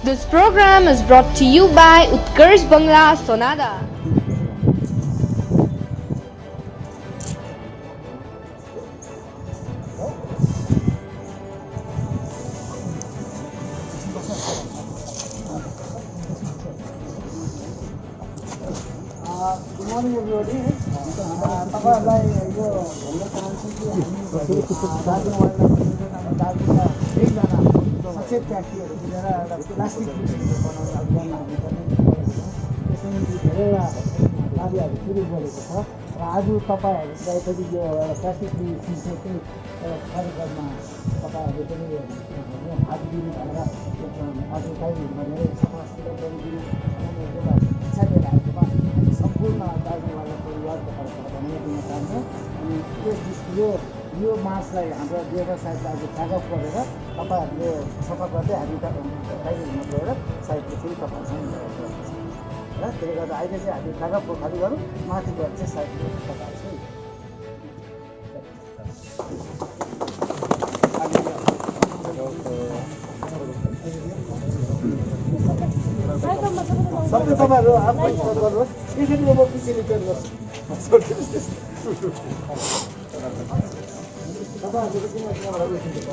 This program is brought to you by Utkarsh Bangla Sonada. Good morning everybody. तपाईहरुलाई यो भन्न चाहन्छु कि हामी दार्जिलिङ वाइल्डलाइफ कन्जर्भेसन अनि दार्जिलिङका 1 जना सचेत व्यक्तिहरु मिलेर एउटा प्लास्टिक म्युजियम बनाउने अभियानमा हामी पनि यसमा धेरैवटा कार्यहरु सुरु गरेको छ र आज तपाईहरुलाई पनि यो प्लास्टिक म्युजियमको पनि कार्यक्रममा तपाईहरुले पनि भाग लिनु भनेर आज चाहिँ भनेर सफा सुग्घर गरिदिनु अनि एउटा इच्छा लिएर आएको छ सम्पूर्ण दार्जिलिङ वाइल्डलाइफ परिवारको तर्फबाट धन्यवाद दिन चाहन्छु अनि यो मार्चलाई हाम्रो व्यवसायलाई आज फ्ल्याग अफ गरेर तपाईहरुले सफा गर्दै हामी टाइगरमा गएर साइडले फेरि तपाईहरुसँग र त्यसले गर्दा अहिले चाहिँ हामी फ्ल्याग अफ खाली गरौँ माथि गएर चाहिँ साइडले तपाईहरु सबै तपाईहरु आफै गर्नुहोस् त्यसरी म पछि रिटर्न गर्छु तपाईहरुले किन यहाँबाट उठिन्छ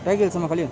टाइगर सम्म खाली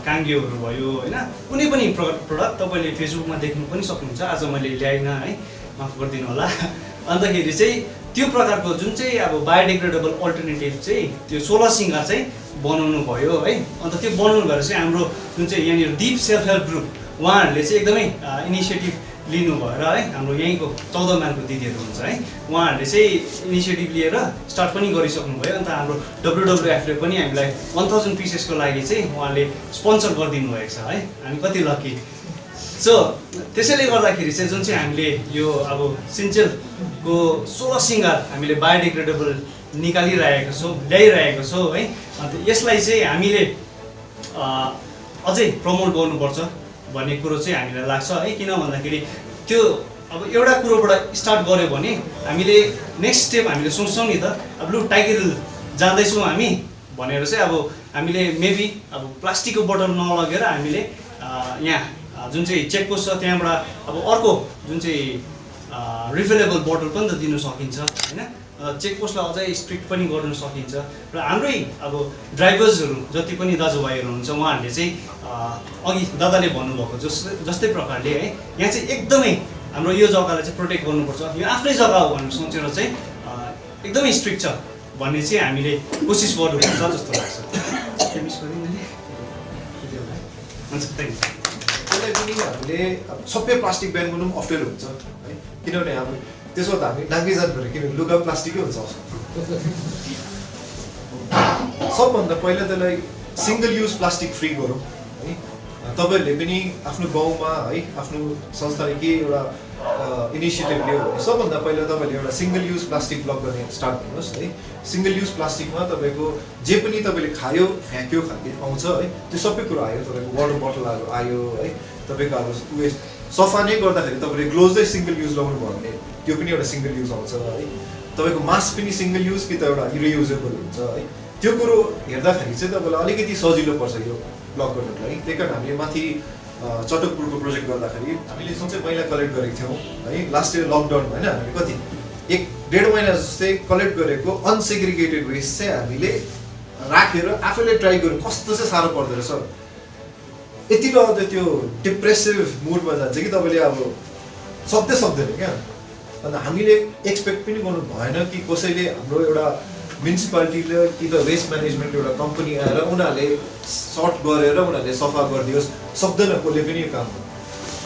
काङ्गेहरू भयो होइन, कुनै पनि प्रडक्ट तपाईँले फेसबुकमा देख्नु पनि सक्नुहुन्छ। आज मैले ल्याइनँ है, माफ गरिदिनु होला। अन्तखेरि चाहिँ त्यो प्रकारको जुन चाहिँ अब बायोडिग्रेडेबल अल्टरनेटिभ चाहिँ त्यो 16 सिङ्गार चाहिँ बनाउनु भयो है। अन्त त्यो बनाउनु भएर चाहिँ हाम्रो जुन चाहिँ यहाँनिर दिप सेल्फ हेल्प ग्रुप उहाँहरूले चाहिँ एकदमै इनिसिएटिभ लिनु भएर है, हाम्रो यहीँको 14 माइलको दिदीहरू हुन्छ है, उहाँहरूले चाहिँ इनिसिएटिभ लिएर स्टार्ट पनि गरिसक्नुभयो। अन्त हाम्रो WWF ले पनि हामीलाई 1000 पिसेसको लागि चाहिँ उहाँले स्पोन्सर गरिदिनु भएको छ है, हामी कति लकी। सो त्यसैले गर्दाखेरि चाहिँ जुन चाहिँ हामीले यो अब सिन्चेलको 16 सिङ्गार हामीले बायोडिग्रेडेबल निकालिरहेको छौँ, ल्याइरहेको छौँ है। अन्त यसलाई चाहिँ हामीले अझै प्रमोट गर्नुपर्छ भन्ने कुरो चाहिँ हामीलाई लाग्छ है। किन भन्दाखेरि त्यो अब एउटा कुरोबाट स्टार्ट गऱ्यो भने हामीले नेक्स्ट स्टेप हामीले सोच्छौँ नि त, अब लु टाइगर हिल जाँदैछौँ हामी भनेर चाहिँ अब हामीले मेबी अब प्लास्टिकको बोतल नलगेर हामीले यहाँ जुन चाहिँ चेकपोस्ट छ त्यहाँबाट अब अर्को जुन चाहिँ रिफिलेबल बोतल पनि त दिनु सकिन्छ होइन। चेकपोस्टलाई अझै स्ट्रिक्ट पनि गर्न सकिन्छ। र हाम्रै अब ड्राइभर्सहरू जति पनि दाजुभाइहरू हुन्छ उहाँहरूले चाहिँ अघि दादाले भन्नुभएको जस्तै प्रकारले है, यहाँ चाहिँ एकदमै हाम्रो यो जग्गालाई चाहिँ प्रोटेक्ट गर्नुपर्छ, यो आफ्नै जग्गा हो भनेर सोचेर चाहिँ एकदमै स्ट्रिक्ट छ भन्ने चाहिँ हामीले कोसिस गर्नुपर्छ जस्तो लाग्छ। हुन्छ, थ्याङ्क यू। त्यसलाई पनि हामीले सबै प्लास्टिक ब्यान गर्नु पनि अप्ठ्यारो हुन्छ है, किनभने अब त्यसो त हामी नाङ्गै जानुपर्यो, किनभने लुगा प्लास्टिकै हुन्छ। सबभन्दा पहिला त्यसलाई सिङ्गल युज प्लास्टिक फ्री गरौँ है। तपाईँहरूले पनि आफ्नो गाउँमा है आफ्नो संस्थाले के एउटा इनिसिएटिभ लियो भने सबभन्दा पहिला तपाईँले एउटा सिङ्गल युज प्लास्टिक ब्लक गर्ने स्टार्ट गर्नुहोस् है। सिङ्गल युज प्लास्टिकमा तपाईँको जे पनि तपाईँले खायो फ्याँक्यो खालके आउँछ है, त्यो सबै कुरो आयो। तपाईँको वाटर बोतलहरू आयो है, तपाईँको अब उयो सफा नै गर्दाखेरि तपाईँले ग्लोभ चाहिँ सिङ्गल युज लगाउनु भयो भने त्यो पनि एउटा सिङ्गल युज आउँछ है। तपाईँको मास्क पनि सिङ्गल युज कि त एउटा रियुजेबल हुन्छ है। त्यो कुरो हेर्दाखेरि चाहिँ तपाईँलाई अलिकति सजिलो पर्छ यो ब्लक गर्नुको लागि। त्यही कारण हामीले माथि चटकपुरको प्रोजेक्ट गर्दाखेरि हामीले जुन चाहिँ मैला कलेक्ट गरेको थियौँ है, लास्ट इयर लकडाउनमा होइन, हामीले कति 1-1.5 महिना जस्तै कलेक्ट गरेको अनसेग्रिगेटेड वेस्ट चाहिँ हामीले राखेर आफैले ट्राई गर्नु कस्तो चाहिँ साह्रो पर्दो रहेछ। यति डरले त्यो डिप्रेसिभ मुडमा जान्छ कि तपाईँले अब सक्दैन क्या। अन्त हामीले एक्सपेक्ट पनि गर्नु भएन कि कसैले हाम्रो एउटा म्युनिसिपालिटीले कि त वेस्ट म्यानेजमेन्ट एउटा कम्पनी आएर उनीहरूले सर्ट गरेर उनीहरूले सफा गरिदियोस्, सक्दैन कसले पनि यो काम।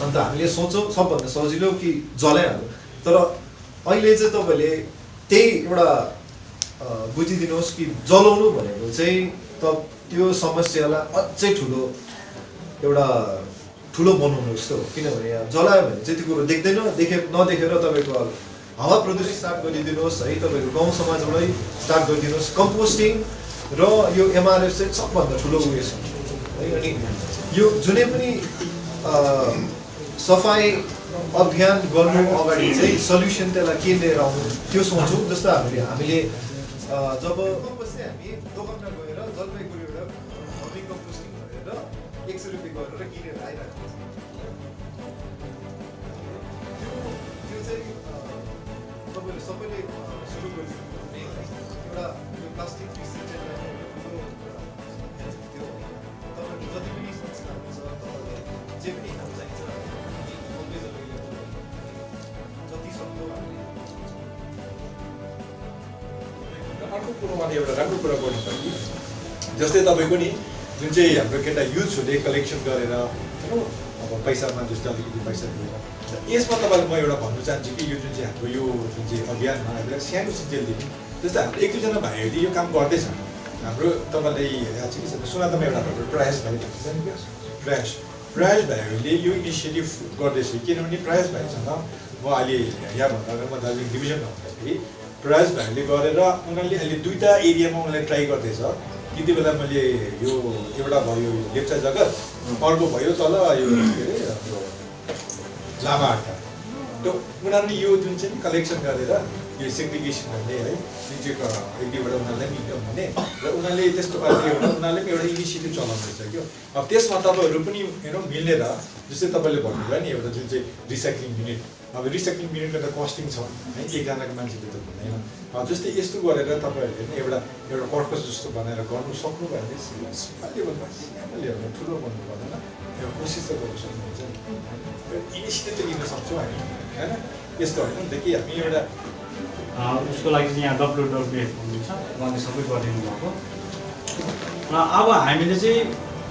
अन्त हामीले सोचौँ सबभन्दा सजिलो कि जलाइहाल्यो। तर अहिले चाहिँ तपाईँले त्यही एउटा बुझिदिनुहोस् कि जलाउनु भनेको चाहिँ त त्यो समस्यालाई अझै ठुलो बनाउनु जस्तो हो। किनभने जलायो भने चाहिँ त्यो कुरो नदेखेर तपाईँको अब हावा प्रदूषित स्टार्ट गरिदिनुहोस् है, तपाईँको गाउँ समाजबाटै स्टार्ट गरिदिनुहोस्। कम्पोस्टिङ र यो MRF चाहिँ सबभन्दा ठुलो उयो छ है। अनि यो जुनै पनि सफाइ अभियान गर्नु अगाडि चाहिँ सल्युसन त्यसलाई के लिएर आउनु त्यो सोचौँ। जस्तो हामीले जब कम्पोस्ट चाहिँ हामी दोकानमा गएर जलपाइगुडीबाट भर्मी कम्पोस्टिङ गरेर 100 रुपियाँ गरेर किनेर आइरहेको छ। त्यो चाहिँ तपाईँले सबैले सुरु गरिदिनु भने एउटा यो प्लास्टिक त्यो तपाईँको जति पनि संस्थाहरू छ, तपाईँले जे पनि खानु चाहिन्छ जति सक्दो अर्को कुरोमा एउटा राम्रो कुरा गर्नुपर्छ। जस्तै तपाईँको नि जुन चाहिँ हाम्रो केटा युथहरूले कलेक्सन गरेर अब पैसामा जस्तो अलिकति पैसा दिएर यसमा तपाईँलाई म एउटा भन्न चाहन्छु कि यो जुन चाहिँ हाम्रो यो जुन चाहिँ अभियानमा आएर सानो सिन्जेलदेखि जस्तै हाम्रो 1-2 जना भाइहरूले यो काम गर्दैछ। हाम्रो तपाईँलाई याद छ कि सुनादामा एउटा हाम्रो प्रयास भाइ भन्छ नि, प्रयास भाइहरूले यो इनिसिएटिभ गर्दैछ। किनभने प्रयास भाइसँग म अहिले यहाँ भन्दा म दार्जिलिङ डिभिजनमा हुँदाखेरि प्रयास भाइले गरेर उनीहरूले अहिले 2टा एरियामा उनीहरूले ट्राई गर्दैछ। त्यति बेला मैले यो एउटा भयो लेप्चा जगत, अर्को भयो तल यो के अरे लामाहट्टा। त्यो उनीहरूले यो जुन चाहिँ कलेक्सन गरेर यो सेग्रिगेसन गर्ने है, जुन चाहिँ 1-2वटा उनीहरूलाई इन्कम हुने र उनीहरूले त्यस्तो पाराले उनीहरूले पनि एउटा इनिसिएटिभ चलाउँदैछ क्या। अब त्यसमा तपाईँहरू पनि मिलेर जस्तै तपाईँले भन्नुभयो नि एउटा जुन चाहिँ रिसाइक्लिङ युनिट अब रिसाइक्लिङ युनिटको त कस्टिङ छ है, एकजनाको मान्छेले त हुँदैन। जस्तै यस्तो गरेर तपाईँहरूले नि एउटा कर्कस जस्तो बनाएर गर्नु सक्नुभयो भने सिम्पली ठुलो भन्नु पर्दैन, एउटा कोसिस त गर्नु सक्नुहुन्छ नि, इनिसिएटिभ त लिन सक्छौँ हामी होइन। यस्तो होइन नि त कि हामी एउटा उसको लागि चाहिँ यहाँ WWF हुनुहुन्छ, उहाँले सबै गरिदिनु भएको। र अब हामीले चाहिँ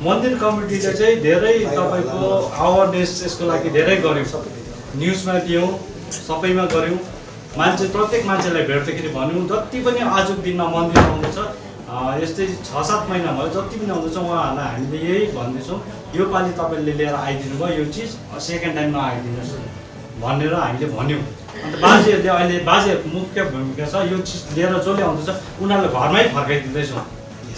मन्दिर कमिटीले चाहिँ धेरै तपाईँको अवेरनेस यसको लागि धेरै गऱ्यौँ, न्युजमा दियौँ, सबैमा गऱ्यौँ, मान्छे प्रत्येक मान्छेलाई भेट्दाखेरि भन्यौँ जति पनि आजको दिनमा मन्दिर आउँदैछ यस्तै 6-7 महिना भयो जति पनि आउँदैछ उहाँहरूलाई हामीले यही भन्दैछौँ, यो पालि तपाईँले लिएर आइदिनु भयो यो चिज सेकेन्ड टाइम नआइदिनुहोस् भनेर हामीले भन्यौँ। अन्त बाजेहरूले अहिले बाजेहरूको मुख्य भूमिका छ, यो चिज लिएर जसले आउँदैछ उनीहरूलाई घरमै फर्काइदिँदैछौँ,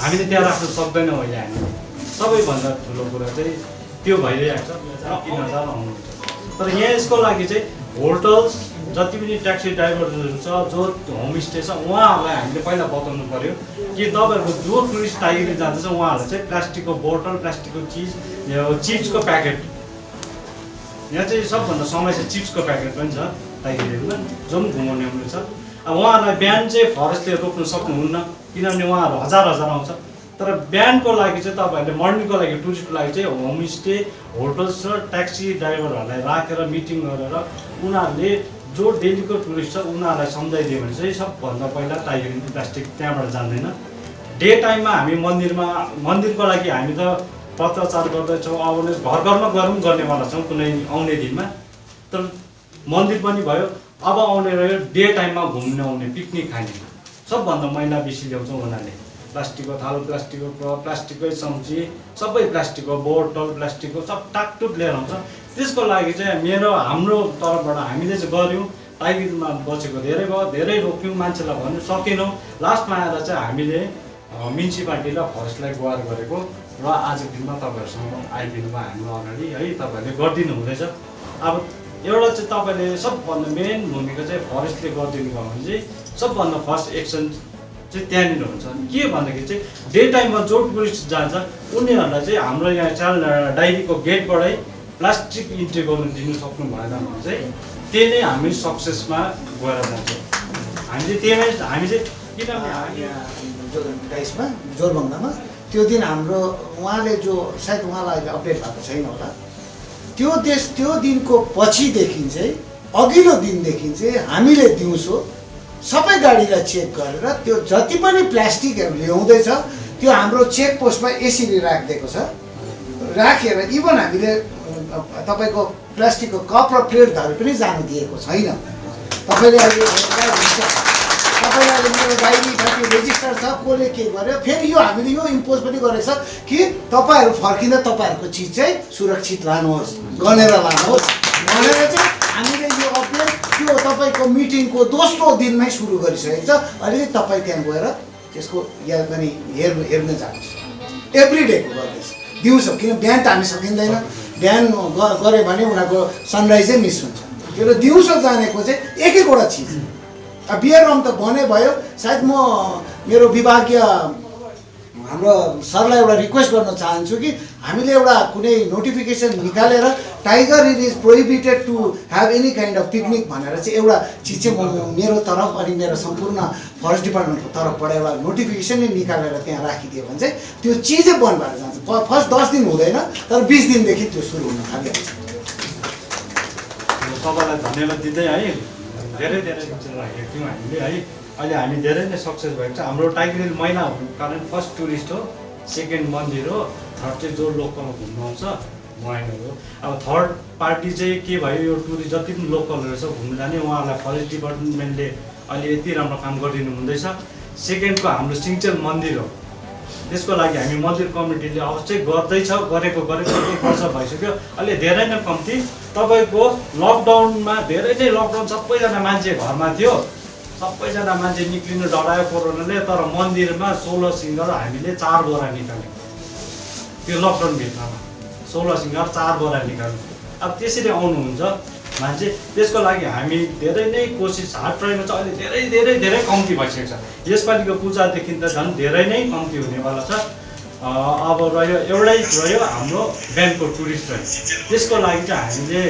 हामीले त्यहाँ राख्न सक्दैनौँ। अहिले हामीले सबैभन्दा ठुलो कुरा चाहिँ त्यो भइरहेको छ र 3000 आउनुहुन्छ। तर यहाँ यसको लागि चाहिँ होटल्स जति पनि ट्याक्सी ड्राइभरहरू छ, जो होमस्टे छ, उहाँहरूलाई हामीले पहिला बताउनु पऱ्यो कि तपाईँहरूको जो टुरिस्ट टाइगरी जाँदैछ उहाँहरूलाई चाहिँ प्लास्टिकको बोतल, प्लास्टिकको चिज, यो चिप्सको प्याकेट, यहाँ चाहिँ सबभन्दा समस्या चिप्सको प्याकेट पनि छ टाइगरीहरूमा, जो पनि घुमाउने हुनेछ। अब उहाँहरूलाई बिहान चाहिँ फरेस्टले रोक्नु सक्नुहुन्न किनभने उहाँहरू हजार आउँछ। तर बिहानको लागि चाहिँ तपाईँहरूले मर्निङको लागि टुरिस्टको लागि चाहिँ होमस्टे, होटल्स र ट्याक्सी ड्राइभरहरूलाई राखेर मिटिङ गरेर उनीहरूले जो डेलीको टुरिस्ट छ उनीहरूलाई सम्झाइदियो भने चाहिँ सबभन्दा पहिला टाइगर प्लास्टिक त्यहाँबाट जान्दैन। डे टाइममा हामी मन्दिरको लागि हामी त पत्रचार गर्दैछौँ, अवेरनेस घर घरमा गरौँ गर्नेवाला छौँ कुनै आउने दिनमा। तर मन्दिर पनि भयो, अब आउने रह्यो डे टाइममा घुम्न आउने, पिकनिक खाने, सबभन्दा मैला बेसी ल्याउँछौँ उनीहरूले। प्लास्टिकको थाल, प्लास्टिकको कप, प्लास्टिककै चम्ची, सबै प्लास्टिकको बोतल, प्लास्टिकको सब टाकटुक लिएर आउँछ। त्यसको लागि चाहिँ हाम्रो तर्फबाट हामीले चाहिँ गऱ्यौँ, टाइगरमा बचेको धेरै भयो, धेरै रोक्यौँ, मान्छेलाई भन्नु सकेनौँ। लास्टमा आएर चाहिँ हामीले म्युनिसिपालिटी र फरेस्टलाई गुहार गरेको र आजको दिनमा तपाईँहरूसँग आइदिनु भयो हाम्रो अगाडि है, तपाईँहरूले गरिदिनु हुँदैछ। अब एउटा चाहिँ तपाईँले सबभन्दा मेन भूमिका चाहिँ फरेस्टले गरिदिनु भयो भने चाहिँ सबभन्दा फर्स्ट एक्सन चाहिँ त्यहाँनिर हुन्छ। के भन्दाखेरि चाहिँ डे टाइममा जो टुरिस्ट जान्छ उनीहरूलाई चाहिँ हाम्रो यहाँ चाइल्ड डायरीको गेटबाटै प्लास्टिक इन्ट्री गर्नु दिनु सक्नु भएन भने चाहिँ त्यही नै हामी सक्सेसमा गएर जान्छौँ। हामीले हामी चाहिँ किनभने डाइसमा जोरबङ्गलामा त्यो दिन हाम्रो उहाँले जो सायद उहाँलाई अहिले अपडेट भएको छैन होला, त्यो दिनको पछिदेखि चाहिँ अघिल्लो दिनदेखि चाहिँ हामीले दिउँसो सबै गाडीलाई चेक गरेर त्यो जति पनि प्लास्टिकहरू ल्याउँदैछ त्यो हाम्रो चेक पोस्टमा यसरी राखिदिएको छ। राखेर इभन हामीले तपाईँको प्लास्टिकको कप र प्लेटहरू पनि जानु दिएको छैन। तपाईँले अहिले तपाईँले अहिले मेरो डायरी कति रेजिस्टर छ, कसले के गर्यो, फेरि यो हामीले यो इम्पोज पनि गरेको छ कि तपाईँहरू फर्किँदा तपाईँहरूको चिज चाहिँ सुरक्षित लानुहोस्, गनेर लानुहोस् भनेर चाहिँ हामीले यो अपडेट त्यो तपाईँको मिटिङको दोस्रो दिनमै सुरु गरिसकेको छ। अलिकति तपाईँ त्यहाँ गएर त्यसको यहाँ पनि हेर्न जानुहोस्। एभ्री डेको गर्दैछ दिउँसो, किन बिहान त हामी सकिँदैन, बिहान गऱ्यो भने उनीहरूको सनराइजै मिस हुन्छ। त्यो दिउँसो जानेको चाहिँ एक एकवटा चिज बियर रम त बने भयो। सायद म मेरो विभागीय हाम्रो सरलाई एउटा रिक्वेस्ट गर्न चाहन्छु कि हामीले एउटा कुनै नोटिफिकेसन निकालेर Tiger it is prohibited to have any kind of picnic भनेर चाहिँ एउटा चिज चाहिँ म मेरो तर्फ अनि मेरो सम्पूर्ण फरेस्ट डिपार्टमेन्टको तर्फबाट एउटा नोटिफिकेसन नै निकालेर त्यहाँ राखिदियो भने चाहिँ त्यो चिजै बन्द भएर जान्छ। फर्स्ट 10 दिन हुँदैन, तर 20 दिनदेखि त्यो सुरु हुन थालिहाल्छ। तपाईँलाई धन्यवाद दिँदै है धेरै राखेको थियौँ हामीले है। अहिले हामी धेरै नै सक्सेस भएको छ। हाम्रो टाइगर हिल मैला हुनुको कारण फर्स्ट टुरिस्ट हो, सेकेन्ड मन्दिर हो, थर्ड चाहिँ जो लोकलमा घुम्नु आउँछ उहाँहरू हो। अब थर्ड पार्टी चाहिँ के भयो, यो टुरिस्ट जति पनि लोकलहरू छ घुम्नु जाने उहाँहरूलाई फरेस्ट डिपार्टमेन्टले अहिले यति राम्रो काम गरिदिनु हुँदैछ। सेकेन्डको हाम्रो सिङ्चेल मन्दिर हो, त्यसको लागि हामी मन्दिर कमिटीले अवश्य गर्दैछ, गरेको 1 वर्ष भइसक्यो। अहिले धेरै नै कम्ती तपाईँको लकडाउनमा धेरै नै लकडाउन सबैजना मान्छे घरमा थियो, सबैजना मान्छे निक्लिनु डरायो कोरोनाले। तर मन्दिरमा 16 सिङ्गर हामीले 4 बोरा निकाल्यौँ त्यो लकडाउनभित्रमा, 16 सिङ्गर 4 बोरा निकाल्यौँ। अब त्यसरी आउनुहुन्छ मान्छे, त्यसको लागि हामी धेरै नै कोसिस हात ट्राईमा छ। अहिले धेरै धेरै धेरै कम्ती भइसकेको छ। यसपालिको पूजादेखि त झन् धेरै नै कम्ती हुनेवाला छ। अब रह्यो हाम्रो ब्याङ्कको टुरिस्ट रह्यो, त्यसको लागि चाहिँ हामीले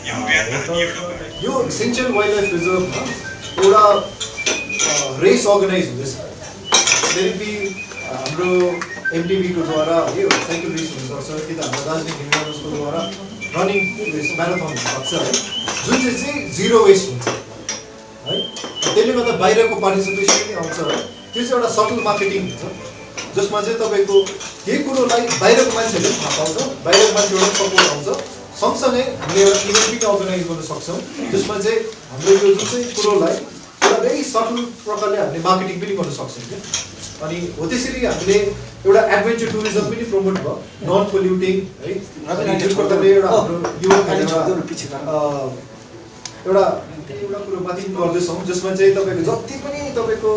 होटल यो सिन्चेल वाइल्ड लाइफ रिजर्भमा एउटा रेस अर्गनाइज हुँदैछ। डेली हाम्रो एमटिभीको द्वारा है साइकल रेस हुनुपर्छ कि त हाम्रो दार्जिलिङ हिमालयको द्वारा रनिङ रेस म्याराथन हुनसक्छ है, जुन चाहिँ 0 वेस्ट हुन्छ है। त्यसले गर्दा बाहिरको पार्टिसिपेसन पनि आउँछ है। त्यो चाहिँ एउटा सटल मार्केटिङ हुन्छ जसमा चाहिँ तपाईँको केही कुरोलाई बाहिरको मान्छेहरूले पनि थाहा पाउँछ, बाहिरको मान्छेबाट सपोर्ट आउँछ। सँगसँगै हामीले एउटा इभेन्ट पनि अर्गनाइज गर्न सक्छौँ जसमा चाहिँ हाम्रो यो जुन चाहिँ कुरोलाई एउटा भेरी सटल प्रकारले हामीले मार्केटिङ पनि गर्न सक्छौँ क्या। अनि हो त्यसरी हामीले एउटा एडभेन्चर टुरिज्म पनि प्रमोट भयो, नन पोल्युटिङ है। जुन प्रकारले एउटा हाम्रो एउटा कुरो माथि गर्दैछौँ जसमा चाहिँ तपाईँको जति पनि तपाईँको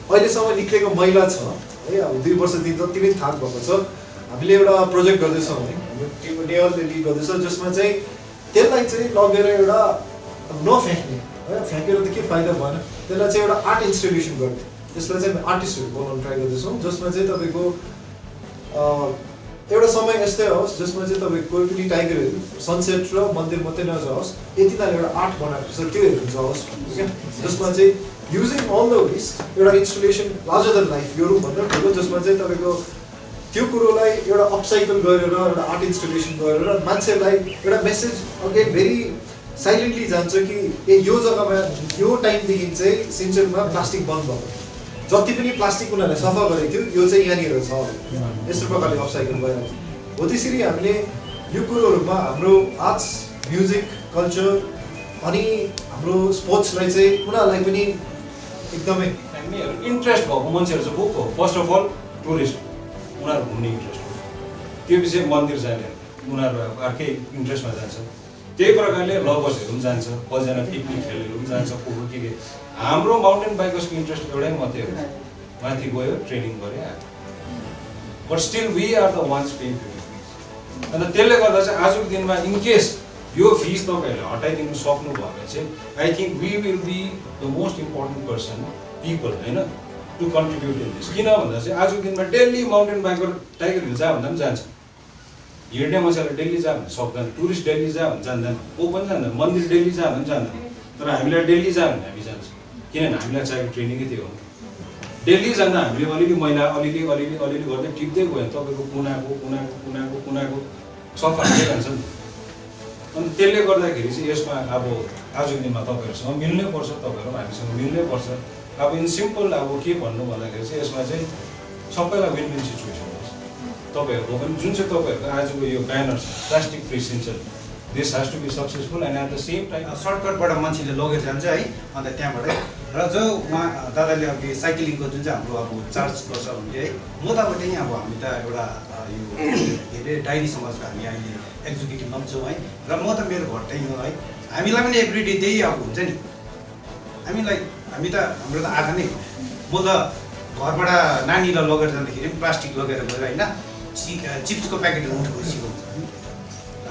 अहिलेसम्म निक्लेको मैला छ है, अब 2 वर्षदेखि जति पनि थाहा भएको छ, हामीले एउटा प्रोजेक्ट गर्दैछौँ है, हाम्रो टिमको नेवलले लिड गर्दैछ जसमा चाहिँ त्यसलाई चाहिँ लगेर एउटा नफ्याँक्ने है, फ्याँकेर त के फाइदा भएन, त्यसलाई चाहिँ एउटा आर्ट इन्स्टलेसन गर्ने, त्यसलाई चाहिँ आर्टिस्टहरू बनाउन ट्राई गर्दैछौँ जसमा चाहिँ तपाईँको एउटा समय यस्तै होस् जसमा चाहिँ तपाईँको कोही पनि टाइगरहरू सनसेट र मन्दिर मात्रै नजाओस्, यति ताल एउटा आर्ट बनाएको छ त्यो हेर्नु जाओस् क्या। जसमा चाहिँ युजिङ अल द वेस्ट एउटा इन्स्टलेसन लार्जर देन लाइफ यो रुम भन्दा ठुलो, जसमा चाहिँ तपाईँको त्यो कुरोलाई एउटा अपसाइकल गरेर एउटा आर्ट इन्स्टलेसन गरेर मान्छेलाई एउटा मेसेज अगेन भेरी साइलेन्टली जान्छ कि ए यो जग्गामा यो टाइमदेखि चाहिँ सिन्चेलमा प्लास्टिक बन्द भएको, जति पनि प्लास्टिक उनीहरूले सफा गरेको थियो यो चाहिँ यहाँनिर छ, यस्तो प्रकारले अपसाइकल भइरहेको छ। हो त्यसरी हामीले यो कुरोहरूमा हाम्रो आर्ट्स, म्युजिक, कल्चर अनि हाम्रो स्पोर्ट्सलाई चाहिँ उनीहरूलाई पनि एकदमै इन्ट्रेस्ट भएको मान्छेहरू चाहिँ को हो? फर्स्ट अफ अल टुरिस्ट, उनीहरू घुम्ने इन्ट्रेस्ट हो, त्यो पछि मन्दिर जाने उनीहरू अर्कै इन्ट्रेस्टमा जान्छ। त्यही प्रकारले लभर्सहरू पनि जान्छ, कतिजना पिकनिक खेल्नेहरू पनि जान्छ, को के हाम्रो माउन्टेन बाइकर्सको इन्ट्रेस्ट एउटै मात्रै हो, माथि गयो ट्रेनिङ गऱ्यो आयो, but still we are the ones paying fees. अन्त त्यसले गर्दा चाहिँ आजको दिनमा इनकेस यो फिस तपाईँहरूले हटाइदिनु सक्नुभयो भने चाहिँ I think we will be the most important person people होइन टु कन्ट्रिब्युट इन दिस। किन भन्दा चाहिँ आजको दिनमा daily mountain biker Tiger Hill जा भन्दा पनि जान्छ, हिँड्ने मान्छेलाई डेली जा भने सक्दैन, टुरिस्ट डेली जा भने जान्दैन, को पनि जान्दैन, मन्दिर डेली जा भने जान्दैन। तर हामीलाई डेली जा भने हामी जान्छौँ, किनभने हामीलाई चाहिएको ट्रेनिङै त्यो हो। डेली जाँदा हामीले अलिअलि मैला अलिअलि गर्दै टिप्दै गयो भने तपाईँको कुनाको सफा हुँदै जान्छ नि। अनि त्यसले गर्दाखेरि चाहिँ यसमा अब आजको दिनमा तपाईँहरूसँग मिल्नै पर्छ, तपाईँहरू हामीसँग मिल्नै पर्छ। अब इन सिम्पल अब के भन्नु भन्दाखेरि चाहिँ यसमा चाहिँ सबैलाई विन विन सिचुएसन पर्छ। तपाईँहरूको पनि जुन चाहिँ तपाईँहरूको आजको यो ब्यानर छ प्लास्टिक फ्री सिन्चेल, this has to be successful and at the same time सर्टकटबाट मान्छेले लगेर जान्छ है। अन्त त्यहाँबाटै र जो उहाँ दादाले अब साइक्लिङको जुन चाहिँ हाम्रो अब चार्ज गर्छ भने है, मोटामोटी नै अब हामी त एउटा यो के अरे डायरी समाजको हामी अहिले एक्जिक्युटिभमा पनि छौँ है। र म त मेरो घर त्यहीँ हो है, हामीलाई पनि एभ्रिडे त्यही अब हुन्छ नि, हामी त हाम्रो त आँखा नै, म त घरबाट नानीलाई लगेर जाँदाखेरि पनि प्लास्टिक लगेर गएर होइन, चिप्सको प्याकेटहरू उठेको सिकाउँछ,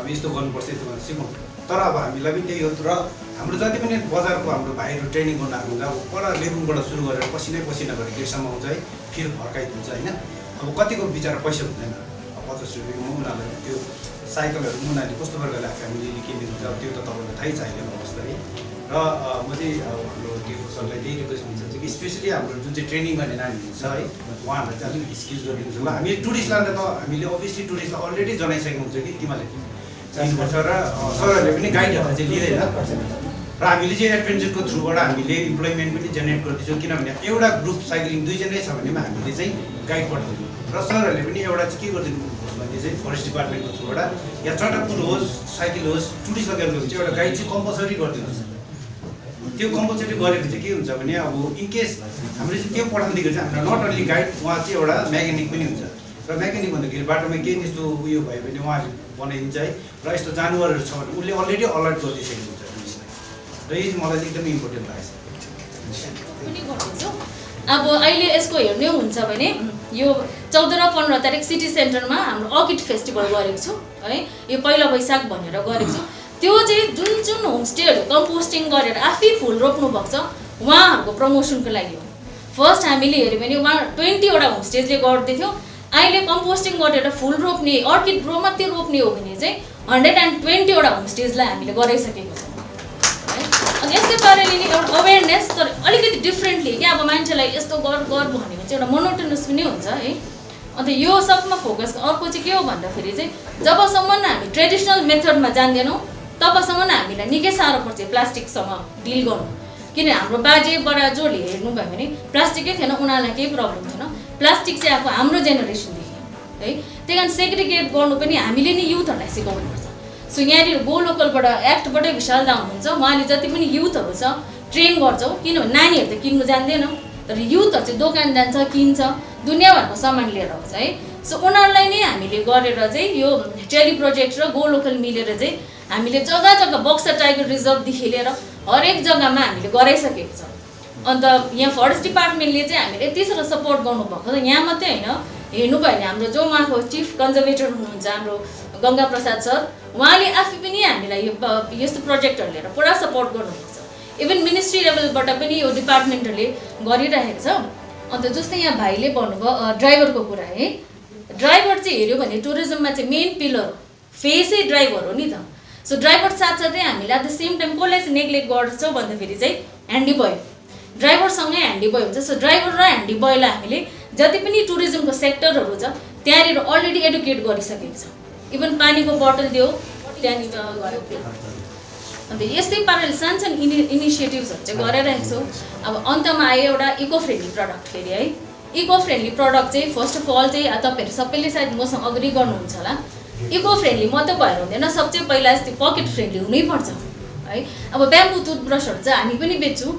अब यस्तो गर्नुपर्छ यस्तो गर्नु सिकाउँछ। तर अब हामीलाई पनि त्यही हो। र हाम्रो जति पनि बजारको हाम्रो भाइहरू ट्रेनिङ गर्न आएको हुन्छ, अब पर लेबुङबाट सुरु गरेर पसिना गरेर गेटसम्म आउँछ है, फेरि फर्काइदिन्छ होइन। अब कतिको बिचरा पैसा हुँदैन, अब 50 रुपियाँमा उनीहरूलाई त्यो साइकलहरू उनीहरूले कस्तो प्रकारले फ्यामिलीले किनिदिन्छ त्यो त तपाईँलाई थाहै छ अहिलेको अवस्था है। र म चाहिँ अब हाम्रो डिओ सरलाई त्यही रिक्वेस्ट हुन्छ कि स्पेसली हाम्रो जुन चाहिँ ट्रेनिङ गर्ने नानीहरू छ है, उहाँहरूलाई चाहिँ अलिक एक्सक्युज गरिदिनुहोस् ल। हामी टुरिस्टलाई त हामीले अभियसली टुरिस्टलाई अलरेडी जनाइसकेको हुन्छ कि तिमीहरूले जानुपर्छ, र सरहरूले पनि गाइडहरू चाहिँ लिँदैन। र हामीले चाहिँ एडभेन्चरको थ्रुबाट हामीले इम्प्लोइमेन्ट पनि जेनेरेट गर्दैछौँ, किनभने एउटा ग्रुप साइक्लिङ 2 जनै छ भने हामीले चाहिँ गाइड पठाउँछौँ। र सरहरूले पनि एउटा चाहिँ के गरिदिनु भने चाहिँ फरेस्ट डिपार्टमेन्टको थ्रुबाट या चटकपुर होस् साइकल होस् टुरिस्ट लगेर गयो भने चाहिँ एउटा गाइड चाहिँ कम्पलसरी गरिदिनुहोस्। त्यो कम्पलसरी गरेको चाहिँ के हुन्छ भने अब इनकेस हामीले चाहिँ त्यो पठाउँदाखेरि चाहिँ हामीलाई नट ओन्ली गाइड, उहाँ चाहिँ एउटा मेकानिक पनि हुन्छ। र मेकानिक भन्दाखेरि बाटोमा केही त्यस्तो उयो भयो भने उहाँले बनाइदिन्छ है। र यस्तो जानवरहरू छ भने उसले अलरेडी अलर्ट गरिदिइसकेको हुन्छ टुरिस्टलाई। र यो चाहिँ मलाई चाहिँ एकदमै इम्पोर्टेन्ट लागेको छ। अब अहिले यसको हेर्ने हुन्छ भने यो 14 र 15 तारिक सिटी सेन्टरमा हाम्रो अर्किड फेस्टिभल गरेको छु है, यो पहिलो वैशाख भनेर गरेको छु। त्यो चाहिँ जुन होमस्टेहरू कम्पोस्टिङ गरेर आफै फुल रोप्नु भएको छ उहाँहरूको प्रमोसनको लागि हो। फर्स्ट हामीले हेऱ्यो भने उहाँ 20 वटा होमस्टेजले गर्दै थियो, अहिले कम्पोस्टिङ गरेर फुल रोप्ने अर्किड मात्रै रोप्ने हो भने चाहिँ 120 वटा होमस्टेजलाई हामीले गराइसकेको छौँ है। यस्तै पाराले नि एउटा अवेरनेस तर अलिकति डिफ्रेन्टली क्या अब मान्छेलाई यस्तो गर भनेको चाहिँ एउटा मोनोटोनस पनि हुन्छ है। अन्त यो सबमा फोकस अर्को चाहिँ के हो भन्दाखेरि चाहिँ जबसम्म हामी ट्रेडिसनल मेथडमा जान्दैनौँ तबसम्म हामीलाई निकै साह्रो पर्छ प्लास्टिकसँग डिल गर्नु। किन हाम्रो बाजे बराजुहरूले हेर्नुभयो भने प्लास्टिकै थिएन, उनीहरूलाई केही प्रब्लम थिएन। प्लास्टिक चाहिँ अब हाम्रो जेनेरेसनदेखि है, त्यही कारण सेग्रिगेट गर्नु पनि हामीले नै युथहरूलाई सिकाउनुपर्छ। सो यहाँनिर गो लोकलबाट एक्टबाटै विशाल दाम हुन्छ, उहाँले जति पनि युथहरू छ ट्रेन गर्छौँ, किनभने नानीहरू त किन्नु जान्दैन तर युथहरू चाहिँ दोकान जान्छ किन्छ दुनियाँभरको सामान लिएर आउँछ है। सो उनीहरूलाई नै हामीले गरेर चाहिँ यो टेली प्रोजेक्ट र गो लोकल मिलेर चाहिँ हामीले जग्गा जग्गा बक्सा टाइगर रिजर्भदेखि लिएर हरेक जग्गामा हामीले गराइसकेको छ। अन्त यहाँ फरेस्ट डिपार्टमेन्टले चाहिँ हामीले यति साह्रो सपोर्ट गर्नुभएको छ। यहाँ मात्रै होइन, हेर्नुभयो भने हाम्रो जो उहाँको चिफ कन्जर्भेटर हुनुहुन्छ हाम्रो गङ्गा प्रसाद सर, उहाँले आफै पनि हामीलाई यो यस्तो प्रोजेक्टहरू लिएर पुरा सपोर्ट गर्नुहुन्छ। इभन मिनिस्ट्री लेभलबाट पनि यो डिपार्टमेन्टहरूले गरिरहेको छ। अन्त जस्तै यहाँ भाइले भन्नुभयो ड्राइभरको कुरा है, ड्राइभर चाहिँ हेऱ्यो भने टुरिज्ममा चाहिँ मेन पिलर फेसै ड्राइभर हो नि त। सो ड्राइभर साथसाथै हामीले एट द सेम टाइम कसलाई चाहिँ नेग्लेक्ट गर्छौँ भन्दाखेरि चाहिँ ह्यान्डी बोय, ड्राइभरसँगै ह्यान्डी बोय हुन्छ। सो ड्राइभर र ह्यान्डी बोयलाई हामीले जति पनि टुरिज्मको सेक्टरहरू छ त्यहाँनिर अलरेडी एडुकेट गरिसकेको छ। इभन पानीको बोतल दियो त्यहाँनिर गऱ्यो। अन्त यस्तै पाराले सानसानो इनिसिएटिभ्सहरू चाहिँ गरिरहेको छौँ। अब अन्तमा आयो एउटा इको फ्रेन्डली प्रडक्ट फेरि है। इको फ्रेन्डली प्रडक्ट चाहिँ फर्स्ट अफ अल चाहिँ तपाईँहरू सबैले सायद मसँग अग्री गर्नुहुन्छ होला, इको फ्रेन्डली मात्रै भएर हुँदैन, सबसे पहिला त्यो पकेट फ्रेन्डली हुनैपर्छ है। अब ब्याम्बू टुथब्रसहरू चाहिँ हामी पनि बेच्छौँ,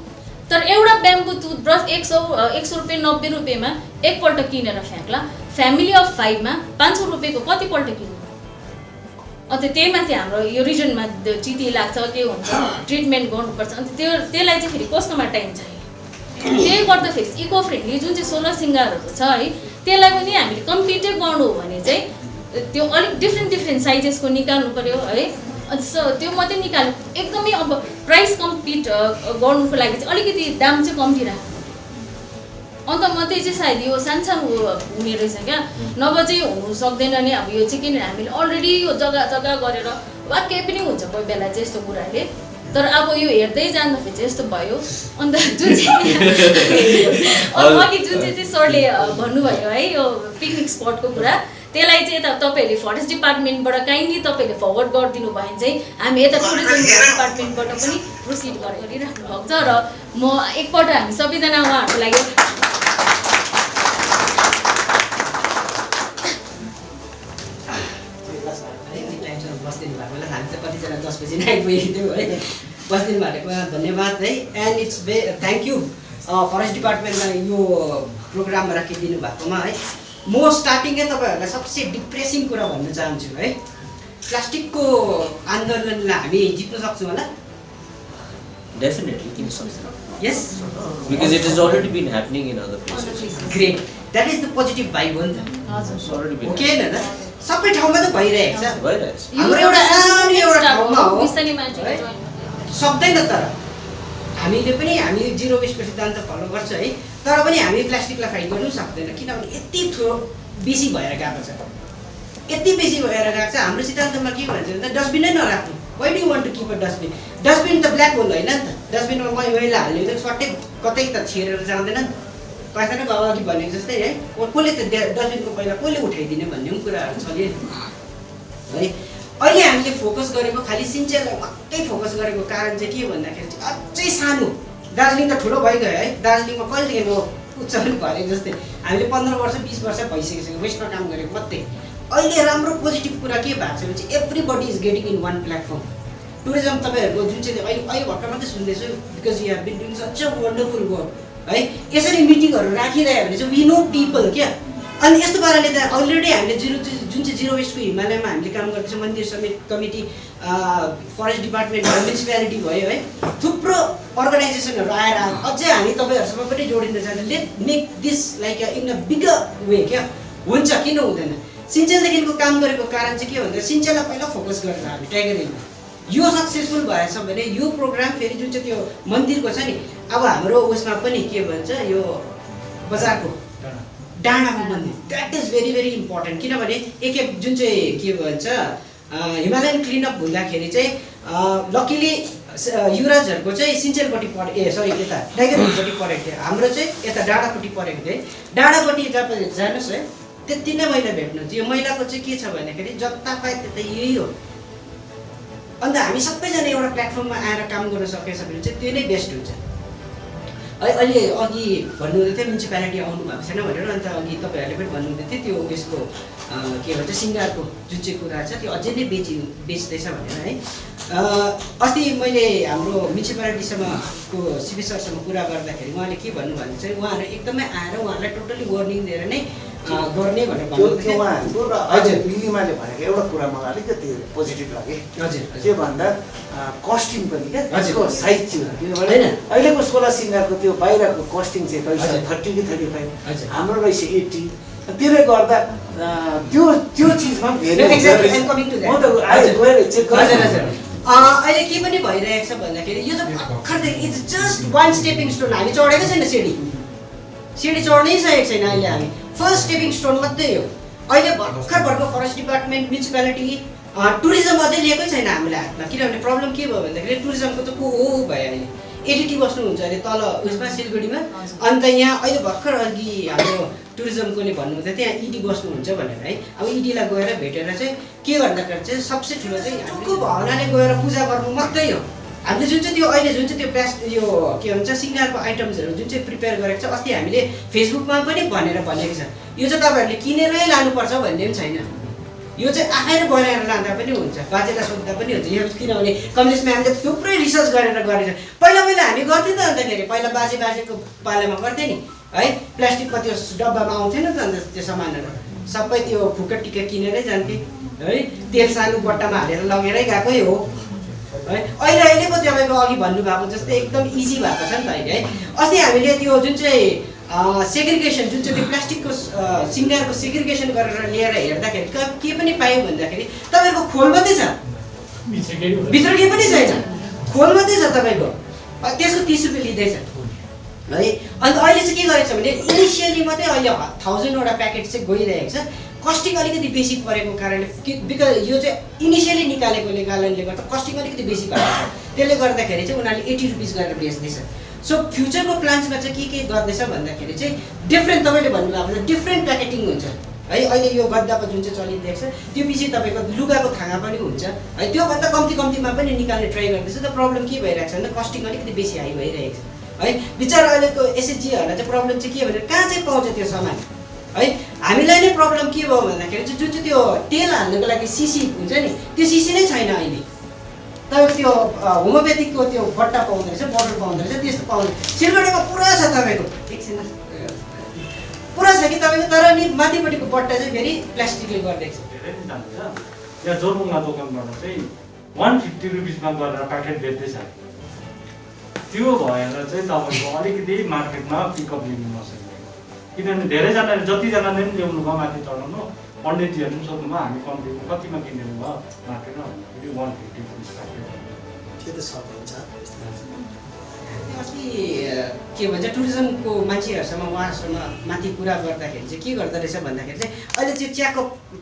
तर एउटा ब्याम्बू टुथब्रस 100 रुपियाँ 90 रुपियाँमा एकपल्ट किनेर फ्याँक्ला, फ्यामिली अफ 5 मा 500 रुपियाँको कतिपल्ट किन्नु। अन्त त्यही माथि हाम्रो यो रिजनमा चिती लाग्छ के हुन्छ ट्रिटमेन्ट गर्नुपर्छ। अन्त त्यसलाई चाहिँ फेरि कसकोमा टाइम चाहियो। त्यही गर्दा फेरि इको फ्रेन्डली जुन चाहिँ 16 सिङ्गारहरू छ है त्यसलाई पनि हामीले कम्प्लिटै गर्नु हो भने चाहिँ त्यो अलिक डिफ्रेन्ट साइजेसको निकाल्नु पऱ्यो है। अन्त त्यो मात्रै निकाल्नु एकदमै अब प्राइस कम्प्लिट गर्नुको लागि चाहिँ अलिकति दाम चाहिँ कम्ती राख्नु। अन्त मात्रै चाहिँ सायद यो सानसानो हुने रहेछ क्या, नभए चाहिँ हुनु सक्दैन नि। अब यो चाहिँ किन हामीले अलरेडी यो जग्गा जग्गा गरेर वा केही पनि हुन्छ कोही बेला चाहिँ यस्तो कुराले, तर अब यो हेर्दै जाँदाखेरि चाहिँ यस्तो भयो। अन्त जुन चाहिँ अघि जुन चाहिँ सरले भन्नुभयो है यो पिकनिक स्पटको कुरा, त्यसलाई चाहिँ यता तपाईँहरूले फरेस्ट डिपार्टमेन्टबाट काइन्डली तपाईँहरूले फरवर्ड गरिदिनु भयो भने चाहिँ हामी यता टुरिज्म डिपार्टमेन्टबाट पनि प्रोसिड गरिराख्नु भएको छ। र म एकपल्ट हामी सबैजना उहाँहरूको लागि बस्दिनु भएको बेला हामी त कतिजना 10 बजी नै आइपुगेको थियौँ है। बस्दिनु भएको धन्यवाद है। And it's thank you forest डिपार्टमेन्टलाई यो प्रोग्राम राखिदिनु भएकोमा है। म स्टार्टिङै तपाईँहरूलाई सबसे डिप्रेसिङ कुरा भन्न चाहन्छु है, प्लास्टिकको आन्दोलनलाई हामी जित्न सक्छौँ होला? Definitely, in some sense. Yes? Because it has already been happening in other places. Great. That is the positive vibe हो नि त। It's already been ओके हैन त? सबै ठाउँमा त भइरहेको छ। Whereas, हाम्रो एउटा सानो एउटा ठाउँमा हो बिस्तारै मान्छेले है? join सक्दैन तर हामीले पनि हामी जिरो वेस्टको सिद्धान्त फलो गर्छ है, तर पनि हामी प्लास्टिकलाई फाइट गर्नु सक्दैन किनभने यति बेसी भएर गएको छ। यति बेसी भएर गएको छ। हाम्रो सिद्धान्तमा के भन्छ भन्दा डस्टबिनै नराख्नु। Why do want to keep a dustbin? Dustbin त ब्ल्याक होल होइन नि त। डस्टबिनमा मैला हाल्ने त सट्टै कतै त छिरेर जाँदैन नि त। पैसा नै बाबा अघि भनेको जस्तै है, कसले त डस्टबिनको पहिला कसले उठाइदिने भन्ने पनि कुराहरू छ नि है। अहिले हामीले फोकस गरेको खालि सिन्चेललाई मात्रै फोकस गरेको कारण चाहिँ के भन्दाखेरि चाहिँ अझै सानो, दार्जिलिङ त ठुलो भइगयो है। दार्जिलिङमा कहिलेदेखि उच्च पनि भरेको जस्तै हामीले 15 वर्ष 20 वर्ष भइसकेको वेस्टमा काम गरेको मात्रै। अहिले राम्रो पोजिटिभ कुरा के भएको छ भने चाहिँ everybody is getting in one platform. Tourism तपाईँहरूको जुन चाहिँ अहिले भर्खर मात्रै सुन्दैछु, because you have been doing such a wonderful work है। यसरी मिटिङहरू राखिरह्यो भने चाहिँ वी नो पिपल क्या। अनि यस्तो पाराले त अलरेडी हामीले जुन चाहिँ जिरो वेस्टको हिमालयमा हामीले काम गर्दैछौँ, मन्दिर समिति कमिटी, फरेस्ट डिपार्टमेन्ट भयो, म्युनिसिपालिटी भयो है, थुप्रो अर्गनाइजेसनहरू आएर अझै हामी तपाईँहरूसँग पनि जोडिन चाहन्छौँ। Let make this like in a bigger way क्या। हुन्छ किन हुँदैन? सिन्चेलदेखिको काम गरेको कारण चाहिँ के भन्दा सिन्चेललाई पहिला फोकस गरेर हामी टाइगर हिलमा यो सक्सेसफुल भएछ भने यो प्रोग्राम फेरि जुन चाहिँ त्यो मन्दिरको छ नि, अब हाम्रो उसमा पनि के भन्छ यो बजारको डाँडाको मन्दिर, that is very very important. किनभने एकखेप जुन चाहिँ के भन्छ हिमालयन क्लिनअप हुँदाखेरि चाहिँ लकिली युवराजहरूको चाहिँ सिन्चेलपट्टि यता टाइगर हिलपट्टि परेको थियो, हाम्रो चाहिँ यता डाँडापट्टि परेको थियो। डाँडापट्टि तपाईँ जानुहोस् है, त्यति नै मैला भेट्नुहुन्छ। यो मैलाको चाहिँ के छ भन्दाखेरि जता पाए त्यता यही हो। अन्त हामी सबैजना एउटा प्लेटफर्ममा आएर काम गर्न सकेछ भने चाहिँ त्यो नै बेस्ट हुन्छ। अहिले अघि भन्नुहुँदै थियो म्युनिसिपालिटी आउनु भएको छैन भनेर, अन्त अघि तपाईँहरूले पनि भन्नुहुँदै थियो त्यो यसको के भन्छ सिङ्गारको जुन चाहिँ कुरा छ त्यो अझै नै बेच्दैछ भनेर है। अस्ति मैले हाम्रो म्युनिसिपालिटीसँगको सिपी सरसँग कुरा गर्दाखेरि उहाँले के भन्नु भने चाहिँ उहाँहरू एकदमै आएर उहाँहरूलाई टोटली वार्निङ दिएर नै गर्ने भनेर भन्नुहुन्थ्यो। हजुर लिलिमाले भनेको एउटा कुरा मलाई अलिकति पोजिटिभ लाग्यो। हजुर के भन्दा कस्टिङ पनि क्या यसको साइज चाहिँ किनभने होइन अहिलेको 16 सिङ्गारको त्यो बाहिरको कस्टिङ चाहिँ रहेछ हजुर। 30 कि 35, हजुर। हाम्रो रहेछ 80। त्यसले गर्दा त्यो चिजमा धेरै अहिले के पनि भइरहेको छ भन्दाखेरि यो चाहिँ भर्खरदेखि it's just one stepping stone. हामी चढेकै छैन सिँढी चढ्नै सकेको छैन। अहिले हामी फर्स्ट स्टेपिङ स्टोन मात्रै हो। अहिले भर्खर फरेस्ट डिपार्टमेन्ट म्युनिसिपालिटी टुरिज्म अझै लिएकै छैन हामीले हातमा। किनभने प्रब्लम के भयो भन्दाखेरि टुरिज्मको त को हो भयो अहिले एडिटी बस्नुहुन्छ अरे तल उयसमा सिलगढीमा। अन्त यहाँ अहिले भर्खर अघि हाम्रो टुरिज्मकोले भन्नुहुँदै त्यहाँ इडी बस्नुहुन्छ भनेर है। अब इडीलाई गएर भेटेर चाहिँ के गर्दाखेरि चाहिँ सबसे ठुलो चाहिँ हामीको भावनाले गएर पूजा गर्नु मात्रै हो। हामीले जुन चाहिँ त्यो अहिले जुन चाहिँ त्यो यो के भन्छ सिङ्गारको आइटम्सहरू जुन चाहिँ प्रिपेयर गरेको छ, अस्ति हामीले फेसबुकमा पनि भनेको छ यो चाहिँ तपाईँहरूले किनेरै लानुपर्छ भन्ने पनि छैन। यो चाहिँ आएर बनाएर लाँदा पनि हुन्छ, बाजेलाई सोध्दा पनि हुन्छ। यो किनभने कमलेश म्यामले थुप्रै रिसर्च गरेर गरेछ। पहिला हामी गर्थ्यौँ त, अन्तखेरि पहिला बाजेको पालामा गर्थ्यो नि है। प्लास्टिकको त्यो डब्बामा आउँथेन त अन्त त्यो सामानहरू सबै त्यो फुक्का टिका किनेरै जान्थे है। तेल सानो बट्टामा हालेर लगेरै गएकै हो है। अहिले पो तपाईँको अघि भन्नुभएको जस्तै एकदम इजी भएको छ नि त अहिले है। अस्ति हामीले त्यो जुन चाहिँ सेग्रिगेसन जुन चाहिँ त्यो प्लास्टिकको सिङ्गारको सेग्रिगेसन गरेर लिएर हेर्दाखेरि के पनि पायौँ भन्दाखेरि तपाईँको खोल मात्रै छ, भित्र केही पनि छैन, खोल मात्रै छ तपाईँको। त्यसको 30 रुपियाँ लिँदैछ है। अन्त अहिले चाहिँ के गरेको छ भने इनिसियली मात्रै अहिले 1000वटा प्याकेट चाहिँ गइरहेको छ। कस्टिङ अलिकति बेसी परेको कारणले बिकज यो चाहिँ इनिसियली निकालेकोले कारणले गर्दा कस्टिङ अलिकति बेसी भएको छ। त्यसले गर्दाखेरि चाहिँ उनीहरूले 80 रुपिस गरेर बेच्दैछ। सो फ्युचरको प्लान्समा चाहिँ के गर्दैछ भन्दाखेरि चाहिँ डिफ्रेन्ट तपाईँले भन्नुभएको छ डिफ्रेन्ट प्याकेटिङ हुन्छ है। अहिले यो गद्दाको जुन चाहिँ चलिरहेको छ त्यो पछि तपाईँको लुगाको थाङ्गा पनि हुन्छ है। त्योभन्दा कम्तीमा पनि निकाल्ने ट्राई गर्दैछ। त प्रब्लम के भइरहेको छ भन्दा कस्टिङ अलिकति बेसी हाई भइरहेको छ है। बिचरा अहिलेको एसएचजीहरूलाई चाहिँ प्रब्लम चाहिँ के भनेर कहाँ चाहिँ पाउँछ त्यो सामान है। हामीलाई नै प्रब्लम के भयो भन्दाखेरि चाहिँ जुन चाहिँ त्यो तेल हाल्नुको लागि सिसी हुन्छ नि त्यो सिसी नै छैन अहिले। तपाईँको त्यो होमियोपेथिकको त्यो बट्टा पाउँदो रहेछ, बोतल पाउँदो रहेछ, त्यस्तो पाउँदैन। सिलगढीमा पुरा छ तपाईँको, एकछिन पुरा छ कि तपाईँको। तर नि माथिपट्टिको बट्टा चाहिँ फेरि प्लास्टिकले गरिदिएको छ। धेरै नै जान्छ। यहाँ जोरबङ्गला दोकानबाट चाहिँ 150 रुपिसमा गरेर प्याकेट बेच्दैछ। त्यो भएर चाहिँ तपाईँको अलिकति मार्केटमा पिकअप लिनु नसक्ने। किनभने धेरैजनाले जतिजनाले पनि ल्याउनु भयो माथि चढाउनु, पण्डितजीहरू पनि सोध्नुभयो हामी कतिमा किनिदिनु भयो मार्केटमा भन्दाखेरि 150 रुपिस प्याकेट। त्यो त सक्नुहुन्छ। अस्ति के भन्छ टुरिज्मको मान्छेहरूसँग उहाँहरूसँग माथि कुरा गर्दाखेरि चाहिँ के गर्दो रहेछ भन्दाखेरि चाहिँ अहिले चाहिँ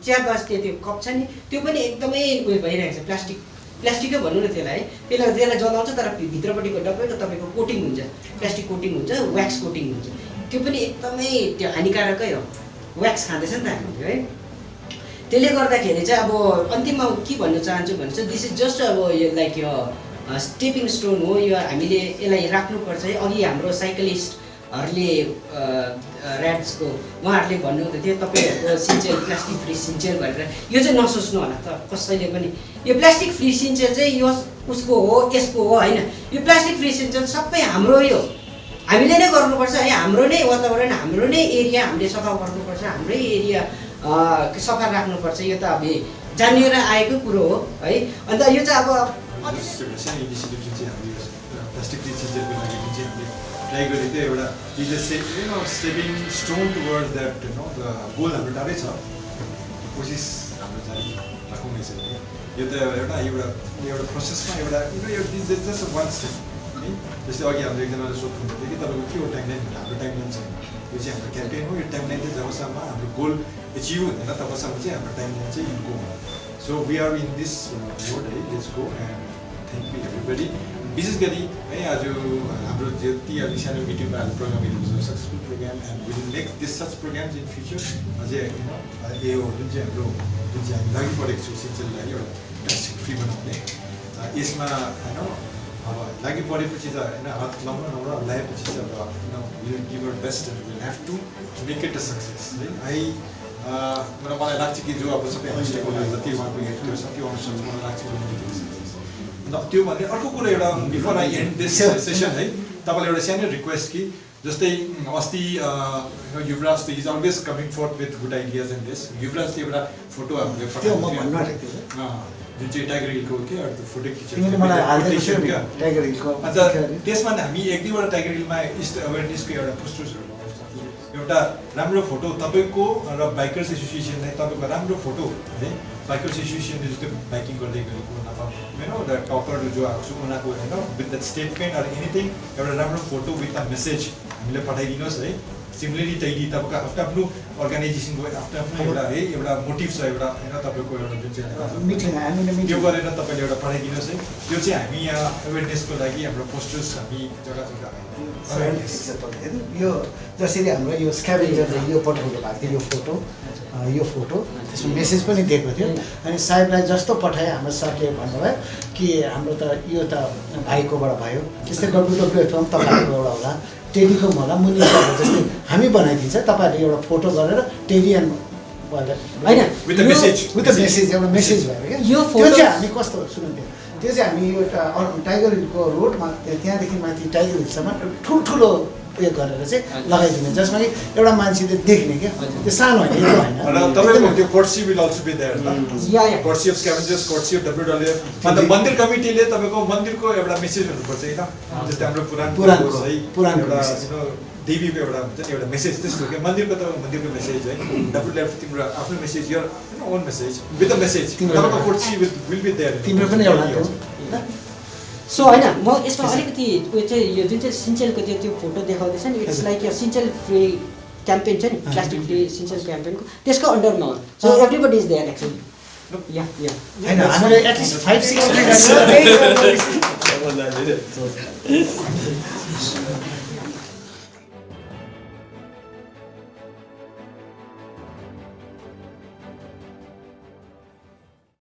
चिया बस्ने त्यो कप छ नि त्यो पनि एकदमै उयो भइरहेको छ। प्लास्टिकै भनौँ न त्यसलाई है। त्यसलाई जलाउँछ तर भित्रपट्टिको डब्बैको तपाईँको कोटिङ हुन्छ, प्लास्टिक कोटिङ हुन्छ, व्याक्स कोटिङ हुन्छ। त्यो पनि एकदमै त्यो हानिकारकै हो, व्याक्स खाँदैछ नि त हामीले है। त्यसले गर्दाखेरि चाहिँ अब अन्तिममा के भन्न चाहन्छु भने चाहिँ दिस इज जस्ट अब यो लाइक यो स्टेपिङ स्टोन हो। यो हामीले यसलाई राख्नुपर्छ है। अघि हाम्रो साइक्लिस्टहरूले ऱ्याड्सको उहाँहरूले भन्नुहुँदै थियो तपाईँहरूको सिन्चेल प्लास्टिक फ्री सिन्चेल भनेर। यो चाहिँ नसोच्नु होला त कसैले पनि। यो प्लास्टिक फ्री सिन्चेल चाहिँ यो उसको हो यसको हो होइन। यो प्लास्टिक फ्री सिन्चेल सबै हाम्रो यो हामीले नै गर्नुपर्छ है। हाम्रो नै वातावरण, हाम्रो नै एरिया हामीले सफा गर्नुपर्छ, हाम्रै एरिया सफा राख्नुपर्छ। यो त अब जानेर आएको कुरो हो है। अन्त यो चाहिँ अब इनिसिएटिभ जुन चाहिँ हामीले प्लास्टिक रिसाइकलको लागि जुन चाहिँ हामीले ट्राई गरेको थियो एउटा is a stepping stone towards that the goal हाम्रो टाढै छ। कोसिस हाम्रो जारी राखौँ नै छ। यो त एउटा प्रोसेसमा एउटा जस्ट वान स्टेप है। जस्तै अघि हाम्रो एकजनाले सोध्नुहुन्थ्यो कि तपाईँको के हो टाइमलाइन, हाम्रो टाइमलाइन छैन। यो चाहिँ हाम्रो क्याम्पेन हो। यो टाइमलाइन चाहिँ जबसम्म हाम्रो गोल एचिभ हुँदैन तबसम्म चाहिँ हाम्रो टाइमलाइन चाहिँ इनको हो। So we are in this mode है। Let's go and thank you everybody. विशेष गरी है आज हाम्रो जति अलि सानो मिटिङमा हाम्रो प्रोग्रामहरू successful program and will make this such programs in future अझै यो जुन चाहिँ हाम्रो जुन चाहिँ हामी लागि परेको छु सिन्चेललाई एउटा प्लास्टिक फ्री बनाउने यसमा होइन अब लागि परेपछि त होइन हात लाउन नौरा लगाएपछि चाहिँ अब will give our best and will have to make it a success है मलाई लाग्छ कि जो अब सबै होस्टेलको जति उहाँको हेडहरू छ त्यो अनुसार मलाई लाग्छ त्यो भन्ने अर्को कुरा एउटा before I end this session है तपाईँलाई एउटा सानो रिक्वेस्ट कि जस्तै अस्ति Yuvraj is always coming forth with good ideas and this युवराजले एउटा फोटो हामीले पठाएको जुन चाहिँ टाइगर हिलको के फोटो खिचेको अन्त त्यसमा हामी एक दुईवटा टाइगर हिलमा इस्ट अवेरनेसको एउटा पोस्टर्सहरू एउटा राम्रो फोटो तपाईँको र बाइकर्स एसोसिएसनलाई तपाईँको राम्रो फोटो है बाइकर्स एसोसिएसनले जस्तै बाइकिङ गर्दै गरेको होइन एउटा टपर जो आएको छु उनीहरूको होइन with the statement or anything एउटा राम्रो फोटो विथ अ मेसेज हामीले पठाइदिनुहोस् है सिमिलरली चाहिँ तपाईँको आफ्नो आफ्नो अर्गनाइजेसनको आफ्नो आफ्नो एउटा है एउटा मोटिभ छ एउटा होइन तपाईँको एउटा जुन चाहिँ त्यो गरेर तपाईँले एउटा पठाइदिनुहोस् है त्यो चाहिँ हामी यहाँ अवेरनेसको लागि हाम्रो पोस्टर्स हामी जग्गा जग्गा यो जसरी हाम्रो यो स्क्याभेन्जरले यो पठाउनु भएको थियो यो फोटो त्यसमा मेसेज पनि दिएको थियो अनि साहेबलाई जस्तो पठायो हाम्रो सरले भन्नुभयो कि हाम्रो त यो त भाइकोबाट भयो त्यस्तै डब्लुडब्लुएफमा पनि तपाईँहरूकोबाट होला टेडीको पनि होला मुनिबाट जस्तै हामी बनाइदिन्छ तपाईँहरूले एउटा फोटो गरेर टेडी एन्ड होइन विथ द मेसेज एउटा मेसेज भयो क्या यो फोटो चाहिँ हामी कस्तो सुन्नु त्यो चाहिँ हामी एउटा टाइगर हिलको रोडमा त्यहाँदेखि माथि टाइगर हिलसम्म ठुल्ठुलो उयो गरेर चाहिँ लगाइदिने जसमा कि एउटा मान्छेले देख्ने क्या त्यो सानो होइन यो होइन तपाईँको त्यो कोर्सी विल अल्सो बी देयर कोर्सी अफ स्क्याभेन्जर्स कोर्सी अफ डब्लुडब्लुएफ मतलब मन्दिर कमिटीले तपाईँको मन्दिरको एउटा मेसेज हुनुपर्छ होइन जस्तै हाम्रो पुरानो एउटा देवीको एउटा हुन्छ नि एउटा मेसेज त्यस्तो क्या मन्दिरको त मन्दिरको मेसेज है डब्लुडब्लुएफ तिम्रो आफ्नो message your own message with a message तपाईँको कोर्सी विल बी देयर तिम्रो पनि एउटा सो होइन म यसमा अलिकति उयो चाहिँ यो जुन चाहिँ सिन्चेलको त्यो फोटो देखाउँदैछ नि इट्स लाइक यो सिन्चेल फ्री क्याम्पेन छ नि प्लास्टिक फ्री सिन्चेल क्याम्पेनको त्यसको अन्डरमा हो so everybody is there actually या हैन हामीले एटलिस्ट 5-6